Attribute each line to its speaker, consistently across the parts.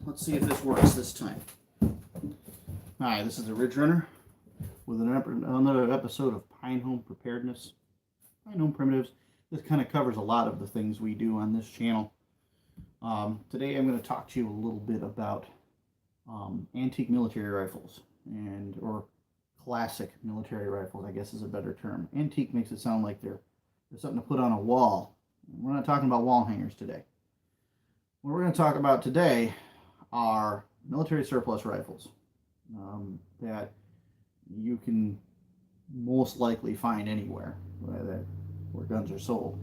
Speaker 1: Let's see if this works this time. Hi, this is the Ridge Runner with another episode of Pine Home Preparedness, Pine Home Primitives. This kind of covers a lot of the things we do on this channel. Today I'm going to talk to you a little bit about antique military rifles, or classic military rifles, I guess is a better term. Antique makes it sound like they're something to put on a wall. We're not talking about wall hangers today. What we're going to talk about today are military surplus rifles that you can most likely find anywhere where guns are sold.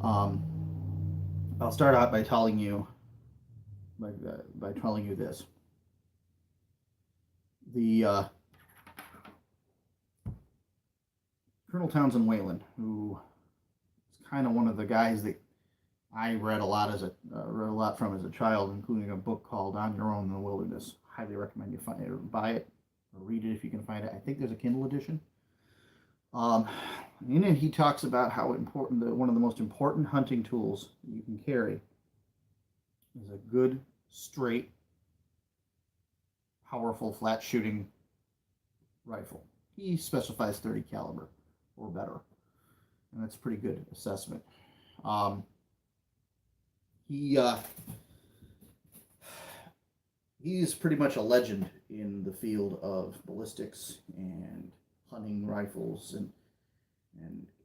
Speaker 1: I'll start out by telling you this. The Colonel Townsend Wayland, who is kind of one of the guys that I read a lot from as a child, including a book called On Your Own in the Wilderness. Highly recommend you buy it or read it if you can find it. I think there's a Kindle edition. In it, he talks about how important one of the most important hunting tools you can carry is a good, straight, powerful, flat shooting rifle. He specifies 30 caliber or better, and that's a pretty good assessment. He's pretty much a legend in the field of ballistics and hunting rifles and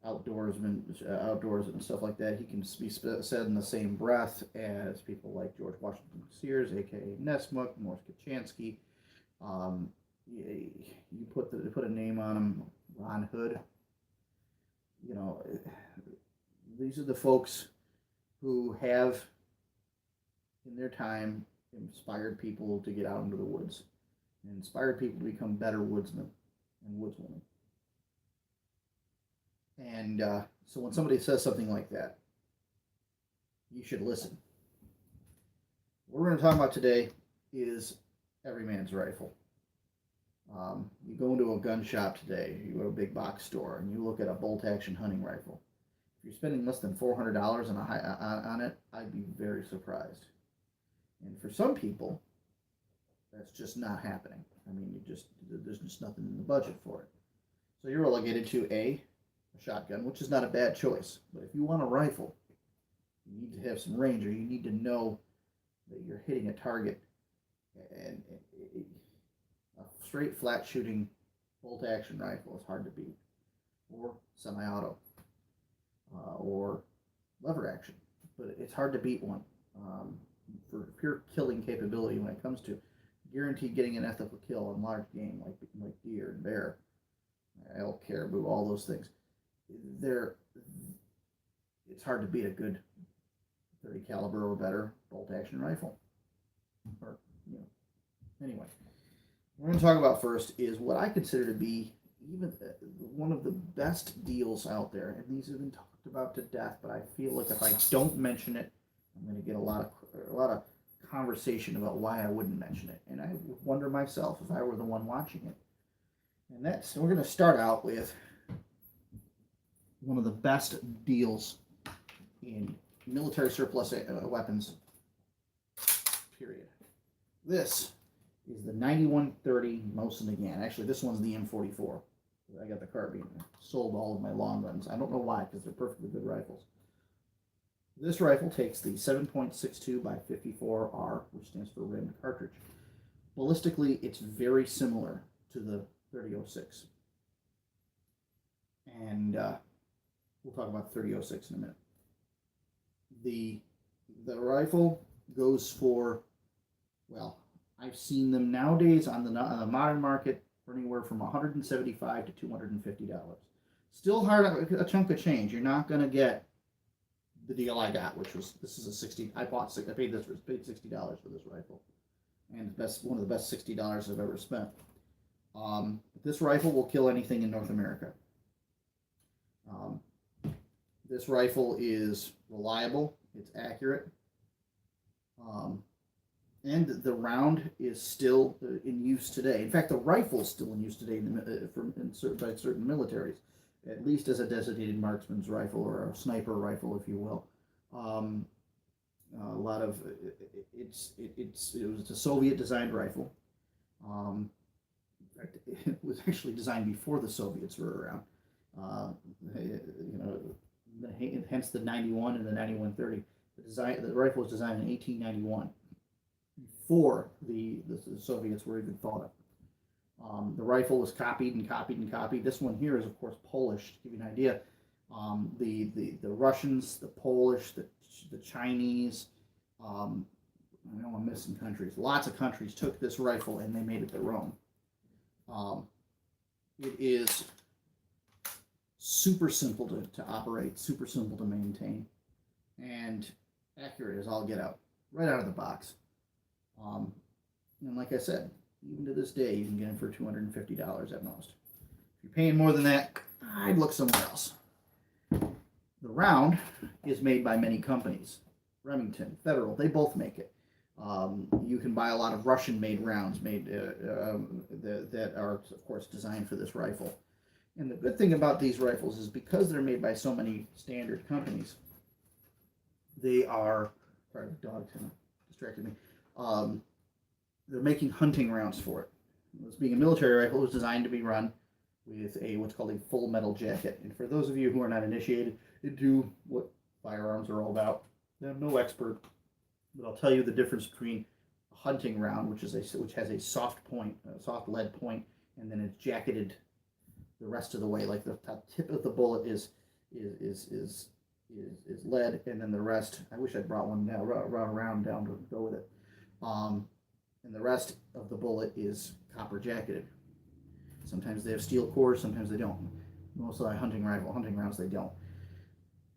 Speaker 1: outdoors and stuff like that. He can be said in the same breath as people like George Washington Sears, aka Nessmuk, Morris Kochanski. You put a name on him, Ron Hood. You know, these are the folks who have, in their time, inspired people to get out into the woods and inspired people to become better woodsmen and woodswomen. And so when somebody says something like that, you should listen. What we're going to talk about today is every man's rifle. You go into a gun shop today, you go to a big box store, and you look at a bolt-action hunting rifle. If you're spending less than $400 on it, I'd be very surprised. And for some people, that's just not happening. I mean, there's just nothing in the budget for it. So you're relegated to a shotgun, which is not a bad choice. But if you want a rifle, you need to have some range, or you need to know that you're hitting a target. And a straight, flat shooting bolt-action rifle is hard to beat, or semi-auto, or lever action. But it's hard to beat one. For pure killing capability when it comes to guaranteed getting an ethical kill on large game like deer and bear, elk, caribou, all those things. It's hard to beat a good 30 caliber or better bolt action rifle. Anyway, what we're going to talk about first is what I consider to be even one of the best deals out there, and these have been talked about to death. But I feel like if I don't mention it, I'm going to get a lot of conversation about why I wouldn't mention it, and I wonder myself if I were the one watching it. And we're going to start out with one of the best deals in military surplus weapons, period. This is the 9130 Mosin Nagant. Actually, this one's the M44. I got the carbine. I sold all of my long guns. I don't know why, because they're perfectly good rifles. This rifle takes the 7.62 by 54R, which stands for rimmed cartridge. Ballistically, it's very similar to the 3006. And we'll talk about the 3006 in a minute. The rifle goes for, well, I've seen them nowadays on the modern market for anywhere from $175 to $250. Still hard, a chunk of change. You're not going to get the deal I got, this is a 60. I paid $60 for this rifle, and one of the best $60 I've ever spent. This rifle will kill anything in North America. This rifle is reliable. It's accurate, and the round is still in use today. In fact, the rifle is still in use today by certain militaries, at least as a designated marksman's rifle or a sniper rifle, if you will. A lot of it was a Soviet designed rifle. Um, it was actually designed before the Soviets were around. Uh, you know, hence the 91 and the 9130. The rifle was designed in 1891, before the Soviets were even thought of. The rifle was copied and copied and copied. This one here is, of course, Polish. To give you an idea, the Russians, the Polish, the Chinese, I know I'm missing countries. Lots of countries took this rifle and they made it their own. It is super simple to operate, super simple to maintain, and accurate as all get out, right out of the box. And like I said, even to this day, you can get them for $250 at most. If you're paying more than that, I'd look somewhere else. The round is made by many companies. Remington, Federal, they both make it. You can buy a lot of Russian-made rounds that are, of course, designed for this rifle. And the good thing about these rifles is because they're made by so many standard companies, they are, sorry, the dog kind of distracted me. They're making hunting rounds for it. This being a military rifle, it was designed to be run with what's called a full metal jacket. And for those of you who are not initiated into what firearms are all about, I'm no expert, but I'll tell you the difference between a hunting round, which has a soft point, a soft lead point, and then it's jacketed the rest of the way. Like the tip of the bullet is lead, and then the rest. I wish I'd brought one now, round down to go with it. And the rest of the bullet is copper jacketed. Sometimes they have steel cores, sometimes they don't. Most of the hunting rounds, they don't.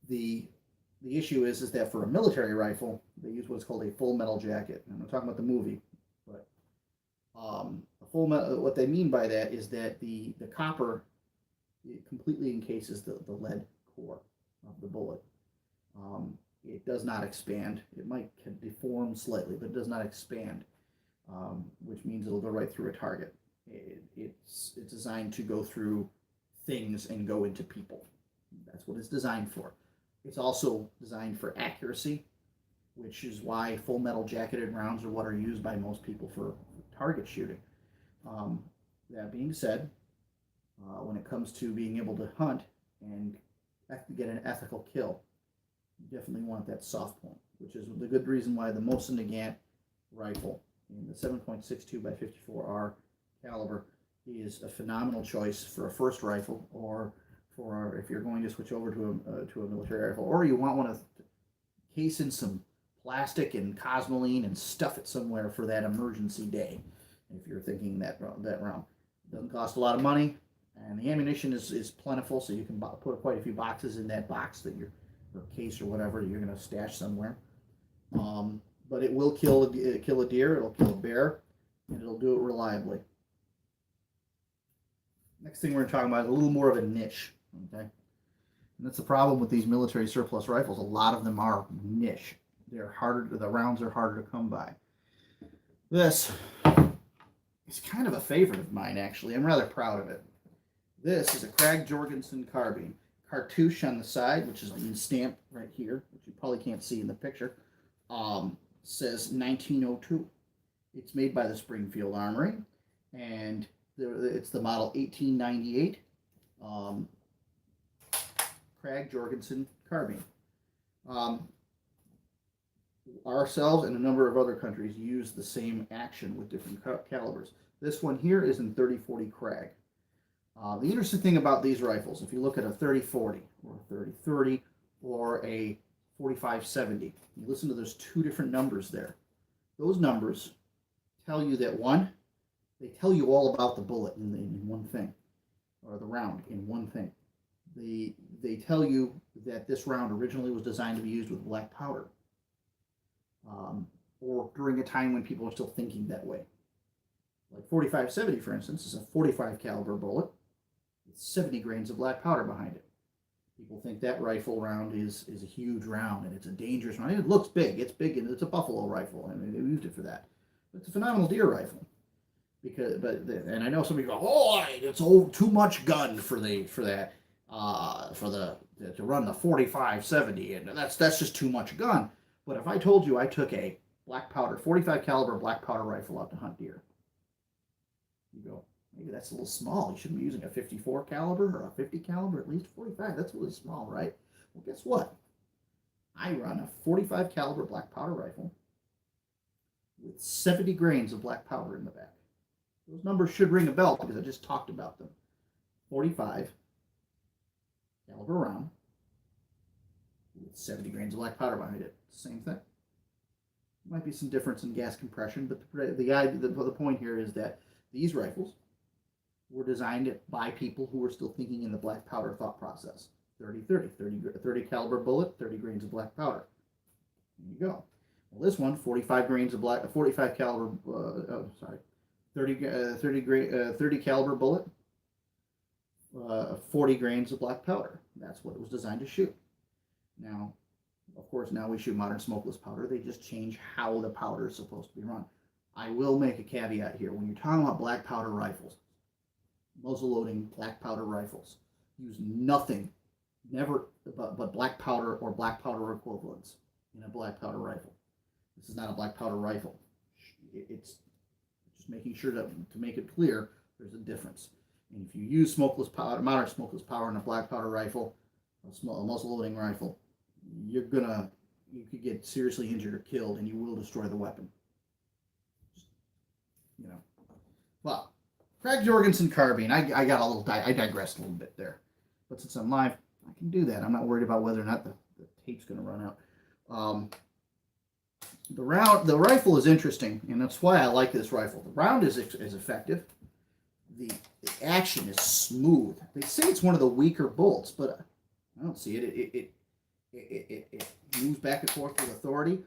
Speaker 1: The issue is that for a military rifle, they use what's called a full metal jacket. And I'm not talking about the movie, but a full metal, what they mean by that is that the copper, it completely encases the lead core of the bullet. It does not expand. It might deform slightly, but it does not expand, which means it'll go right through a target. It's designed to go through things and go into people. That's what it's designed for. It's also designed for accuracy, which is why full metal jacketed rounds are what are used by most people for target shooting. That being said, when it comes to being able to hunt and get an ethical kill, you definitely want that soft point, which is the good reason why the Mosin Nagant rifle in the 7.62 by 54R caliber is a phenomenal choice for a first rifle, or for if you're going to switch over to a military rifle, or you want one to case in some plastic and cosmoline and stuff it somewhere for that emergency day. If you're thinking that round, it doesn't cost a lot of money, and the ammunition is plentiful, so you can put quite a few boxes in that box that you're, or case or whatever you're going to stash somewhere. But it will kill a deer, it'll kill a bear, and it'll do it reliably. Next thing we're talking about is a little more of a niche, okay? And that's the problem with these military surplus rifles. A lot of them are niche. They're harder. The rounds are harder to come by. This is kind of a favorite of mine, actually. I'm rather proud of it. This is a Krag Jorgensen carbine. Cartouche on the side, which is the stamp right here, which you probably can't see in the picture, says 1902. It's made by the Springfield Armory, and it's the model 1898 Krag Jorgensen carbine. Ourselves and a number of other countries use the same action with different calibers. This one here is in 30-40 Krag. The interesting thing about these rifles, if you look at a 30-40 or a 30-30 or a 45-70, you listen to those two different numbers there. Those numbers tell you that, one, they tell you all about the bullet in one thing, or the round in one thing. They tell you that this round originally was designed to be used with black powder, or during a time when people are still thinking that way. Like 45-70, for instance, is a 45 caliber bullet with 70 grains of black powder behind it. People think that rifle round is a huge round and it's a dangerous round. It looks big. It's big, and it's a buffalo rifle, and they used it for that. But it's a phenomenal deer rifle. And I know some people go, oh, it's too much gun to run the 45-70, and that's just too much gun. But if I told you I took a black powder, 45 caliber black powder rifle out to hunt deer, you go, maybe that's a little small. You shouldn't be using a 54 caliber or a 50 caliber, at least 45. That's really small, right? Well, guess what? I run a 45 caliber black powder rifle with 70 grains of black powder in the back. Those numbers should ring a bell because I just talked about them. 45 caliber round with 70 grains of black powder behind it. Same thing. Might be some difference in gas compression, but the point here is that these rifles were designed by people who were still thinking in the black powder thought process. 30 caliber bullet, 30 grains of black powder. There you go. Well, this one, 45 grains of 45 caliber, 30 caliber bullet, 40 grains of black powder. That's what it was designed to shoot. Now, of course, now we shoot modern smokeless powder. They just change how the powder is supposed to be run. I will make a caveat here. When you're talking about black powder rifles, muzzle loading black powder rifles, use nothing, never, but black powder or black powder equivalents in a black powder rifle. This is not a black powder rifle. It's just making sure to make it clear there's a difference. And if you use smokeless powder, modern smokeless powder in a black powder rifle, a muzzle loading rifle, you could get seriously injured or killed, and you will destroy the weapon. You know. Well, Craig Jorgensen carbine. I digressed a little bit there, but since I'm live, I can do that. I'm not worried about whether or not the tape's going to run out. The rifle is interesting, and that's why I like this rifle. The round is effective. The action is smooth. They say it's one of the weaker bolts, but I don't see it. It moves back and forth with authority.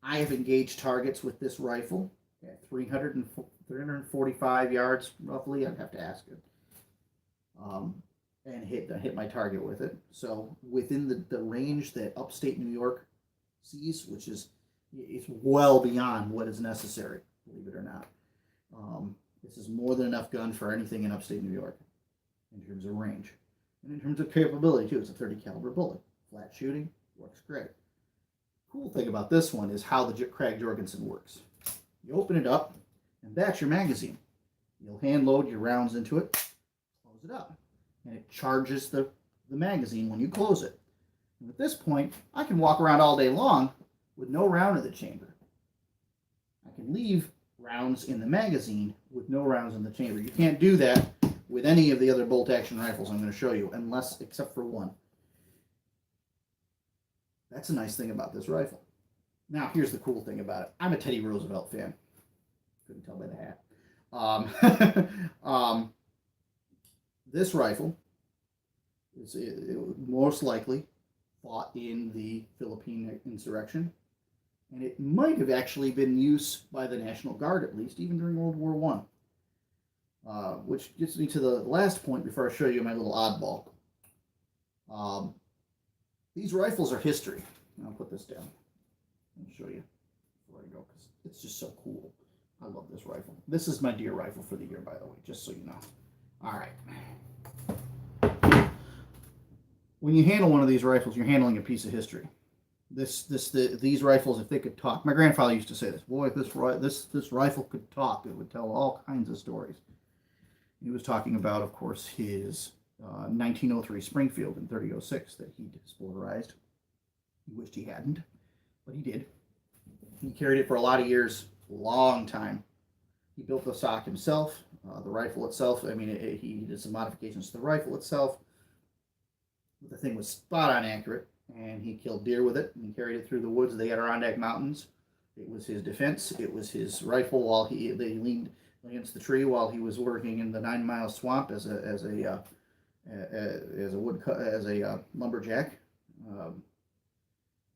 Speaker 1: I have engaged targets with this rifle at 345 yards roughly. I'd have to ask it. And hit my target with it. So within the range that upstate New York sees, which is it's well beyond what is necessary, believe it or not. This is more than enough gun for anything in upstate New York in terms of range. And in terms of capability too, it's a 30 caliber bullet. Flat shooting, works great. Cool thing about this one is how the Craig Jorgensen works. You open it up, and that's your magazine. You'll hand load your rounds into it, close it up, and it charges the magazine when you close it. And at this point, I can walk around all day long with no round in the chamber. I can leave rounds in the magazine with no rounds in the chamber. You can't do that with any of the other bolt-action rifles I'm going to show you, except for one. That's a nice thing about this rifle. Now, here's the cool thing about it. I'm a Teddy Roosevelt fan. Couldn't tell by the hat. This rifle is most likely fought in the Philippine insurrection, and it might have actually been used by the National Guard, at least, even during World War I. Which gets me to the last point before I show you my little oddball. These rifles are history. I'll put this down and show you before I go, because it's just so cool. I love this rifle. This is my deer rifle for the year, by the way, just so you know. All right. When you handle one of these rifles, you're handling a piece of history. These rifles, if they could talk, my grandfather used to say this. Boy, if this rifle could talk, it would tell all kinds of stories. He was talking about, of course, his 1903 Springfield in 3006 that he spoilerized. He wished he hadn't, but he did. He carried it for a lot of years, long time. He built the stock himself, the rifle itself. I mean, he did some modifications to the rifle itself. The thing was spot on accurate, and he killed deer with it, and he carried it through the woods of the Adirondack Mountains. It was his defense. It was his rifle while they leaned against the tree while he was working in the 9 Mile Swamp as a lumberjack,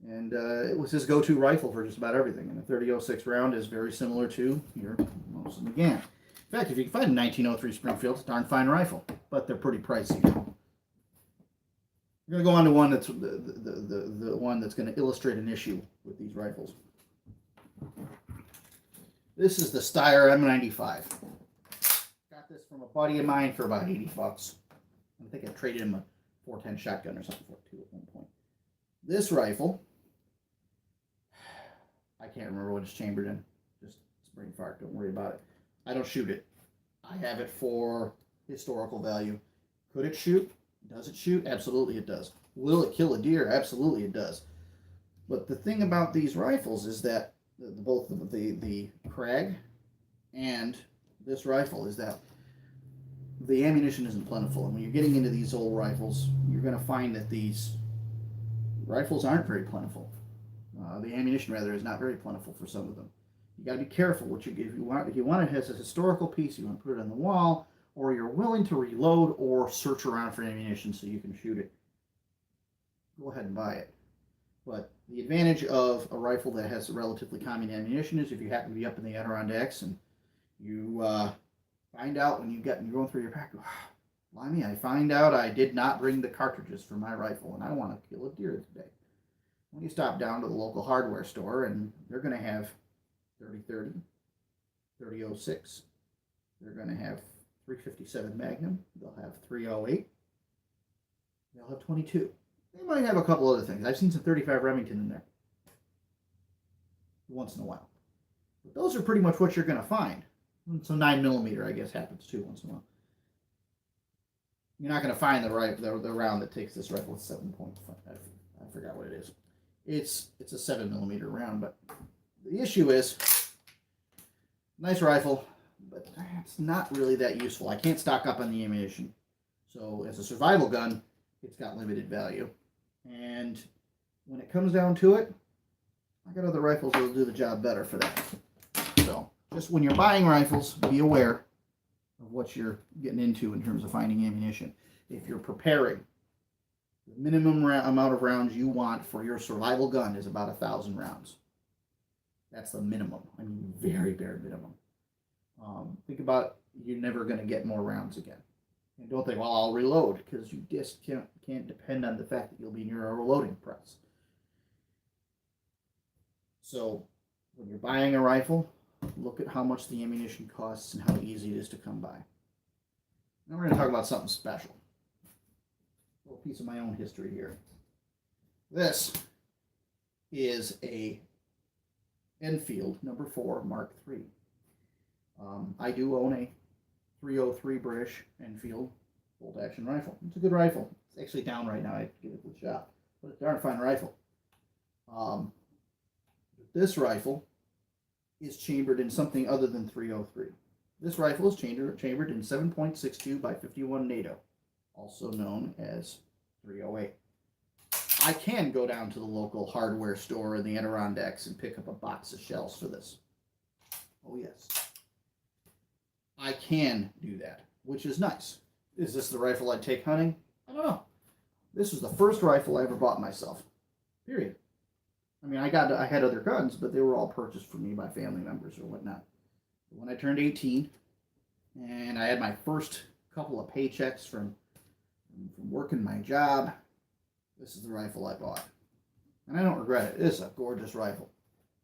Speaker 1: and it was his go-to rifle for just about everything. And the 3006 round is very similar to your Mosin Nagant. In fact, if you can find a 1903 Springfield, it's a darn fine rifle, but they're pretty pricey. We're going to go on to one that's the one that's going to illustrate an issue with these rifles. This is the Steyr M95. Got this from a buddy of mine for about 80 bucks. I think I traded him a 410 shotgun or something for it too at one point. This rifle can't remember what it's chambered in. Just it's brain fart. Don't worry about it. I don't shoot it. I have it for historical value. Could it shoot? Does it shoot? Absolutely it does. Will it kill a deer? Absolutely it does. But the thing about these rifles is that both the Krag and this rifle is that the ammunition isn't plentiful. And when you're getting into these old rifles, you're going to find that these rifles aren't very plentiful. The ammunition, rather, is not very plentiful for some of them. You got to be careful what you give. If you want it as a historical piece, you want to put it on the wall, or you're willing to reload or search around for ammunition so you can shoot it. Go ahead and buy it. But the advantage of a rifle that has relatively common ammunition is if you happen to be up in the Adirondacks and you find out when you're going through your pack, blimey, I find out I did not bring the cartridges for my rifle and I want to kill a deer today. When you stop down to the local hardware store and they're going to have 30-30, 30-06, they're going to have 357 Magnum, they'll have 308, they'll have 22. They might have a couple other things. I've seen some 35 Remington in there once in a while. But those are pretty much what you're going to find. So 9mm, I guess, happens too once in a while. You're not going to find the round that takes this rifle. It's 7.5. I forgot what it is. It's a 7mm round, but the issue is, nice rifle, but it's not really that useful. I can't stock up on the ammunition. So as a survival gun, it's got limited value. And when it comes down to it, I got other rifles that will do the job better for that. So just when you're buying rifles, be aware of what you're getting into in terms of finding ammunition. If you're preparing, the minimum amount of rounds you want for your survival gun is about 1,000 rounds. That's the minimum. I mean, very bare minimum. Think about you're never going to get more rounds again. And don't think, well, I'll reload, because you just can't depend on the fact that you'll be near a reloading press. So when you're buying a rifle, look at how much the ammunition costs and how easy it is to come by. Now we're going to talk about something special. A little piece of my own history here. This is a Enfield number 4 Mark III. I do own a 303 British Enfield bolt-action rifle. It's a good rifle. It's actually down right now. I have to give it a shot. But it's a darn fine rifle. This rifle is chambered in something other than 303. This rifle is chambered in 7.62 by 51 NATO, also known as 308. I can go down to the local hardware store in the Adirondacks and pick up a box of shells for this. Oh yes. I can do that, which is nice. Is this the rifle I'd take hunting? I don't know. This was the first rifle I ever bought myself. Period. I mean, I had other guns, but they were all purchased for me by family members or whatnot. But when I turned 18, and I had my first couple of paychecks from working my job, this is the rifle I bought. And I don't regret it. It's a gorgeous rifle.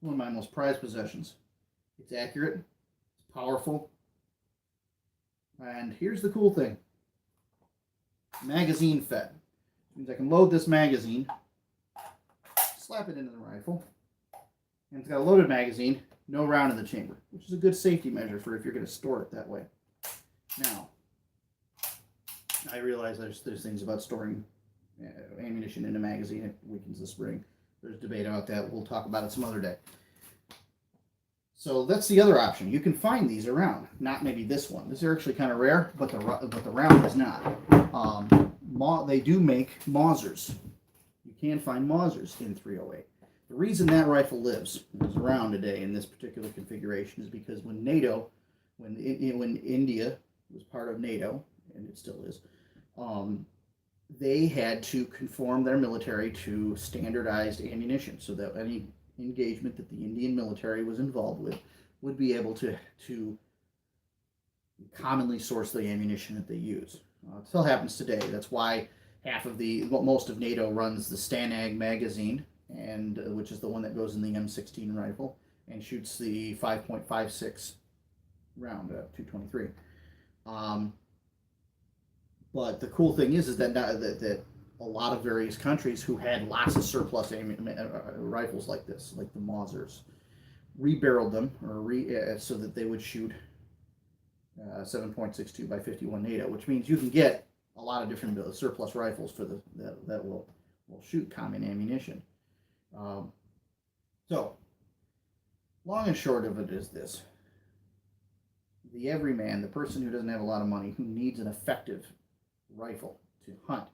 Speaker 1: One of my most prized possessions. It's accurate. It's powerful. And here's the cool thing. Magazine fed. Which means I can load this magazine, slap it into the rifle, and it's got a loaded magazine, no round in the chamber, which is a good safety measure for if you're going to store it that way. Now, I realize there's things about storing ammunition in a magazine. It weakens the spring. There's debate about that. We'll talk about it some other day. So that's the other option. You can find these around. Not maybe this one. These are actually kind of rare, but the round is not. They do make Mausers. You can find Mausers in 308. The reason that rifle lives and is around today in this particular configuration is because when India was part of NATO, and it still is, they had to conform their military to standardized ammunition so that any engagement that the Indian military was involved with would be able to commonly source the ammunition that they use. It still happens today. That's why most of NATO runs the Stanag magazine, and which is the one that goes in the M16 rifle and shoots the 5.56 round, 223. But the cool thing is that a lot of various countries who had lots of surplus rifles like this, like the Mausers, rebarreled them so that they would shoot 7.62 by 51 NATO, which means you can get a lot of different surplus rifles for that will shoot common ammunition. So, long and short of it is this: the everyman, the person who doesn't have a lot of money, who needs an effective rifle to hunt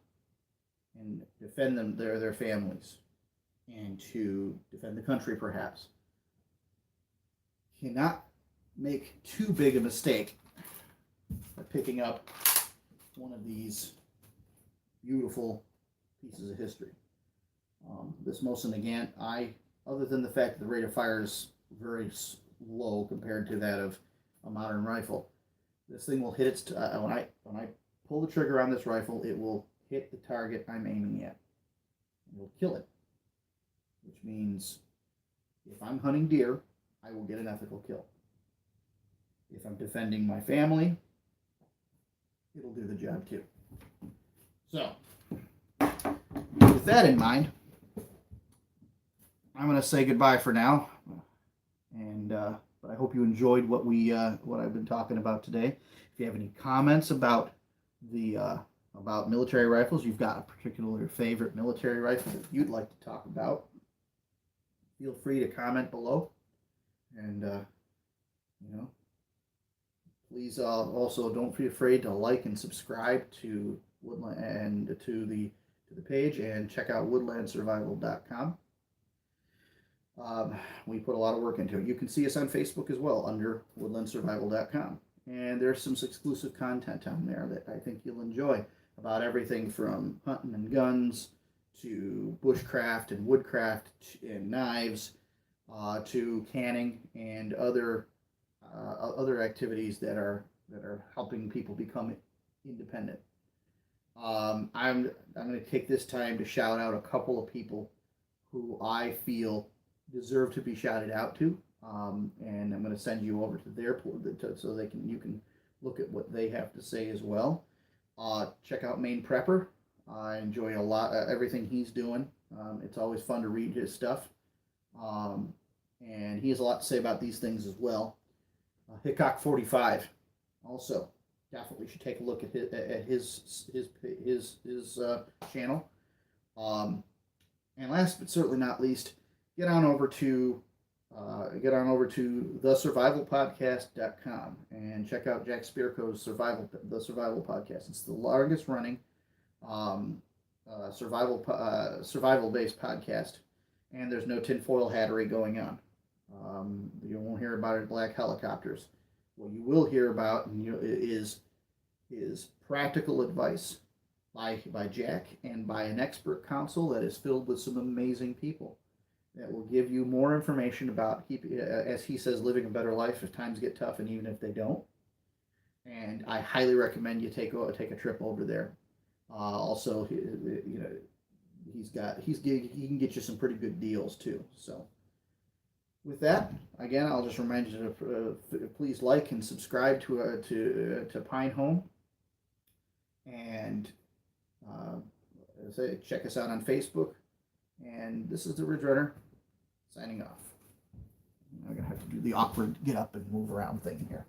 Speaker 1: and defend their families and to defend the country, perhaps, cannot make too big a mistake by picking up one of these beautiful pieces of history. This Mosin Nagant, other than the fact that the rate of fire is very low compared to that of a modern rifle, this thing will hit its when I pull the trigger on this rifle, it will hit the target I'm aiming at. It will kill it, which means if I'm hunting deer, I will get an ethical kill. If I'm defending my family, it'll do the job too. So, with that in mind, I'm going to say goodbye for now, and but I hope you enjoyed what I've been talking about today. If you have any comments about about military rifles, you've got a particular favorite military rifle that you'd like to talk about, feel free to comment below, and please also don't be afraid to like and subscribe to Woodland and to the page, and check out woodlandsurvival.com. We put a lot of work into it. You can see us on Facebook as well under woodlandsurvival.com. And there's some exclusive content on there that I think you'll enjoy, about everything from hunting and guns to bushcraft and woodcraft and knives to canning and other activities that are helping people become independent. I'm going to take this time to shout out a couple of people who I feel deserve to be shouted out to, and I'm going to send you over to their so you can look at what they have to say as well. Check out Maine Prepper. I enjoy a lot everything he's doing. It's always fun to read his stuff, and he has a lot to say about these things as well. Hickok 45 also definitely should take a look at his channel. And last but certainly not least, get on over to thesurvivalpodcast.com and check out Jack Spirko's The Survival Podcast. It's the longest running survival-based podcast, and there's no tinfoil hattery going on. You won't hear about black helicopters. What you will hear about is practical advice by Jack and by an expert council that is filled with some amazing people that will give you more information about, as he says, living a better life if times get tough, and even if they don't. And I highly recommend you take a trip over there. Also, he can get you some pretty good deals too. So, with that, again, I'll just remind you to please like and subscribe to Pine Home, and check us out on Facebook. And this is the Ridge Runner signing off. I'm gonna have to do the awkward get up and move around thing here.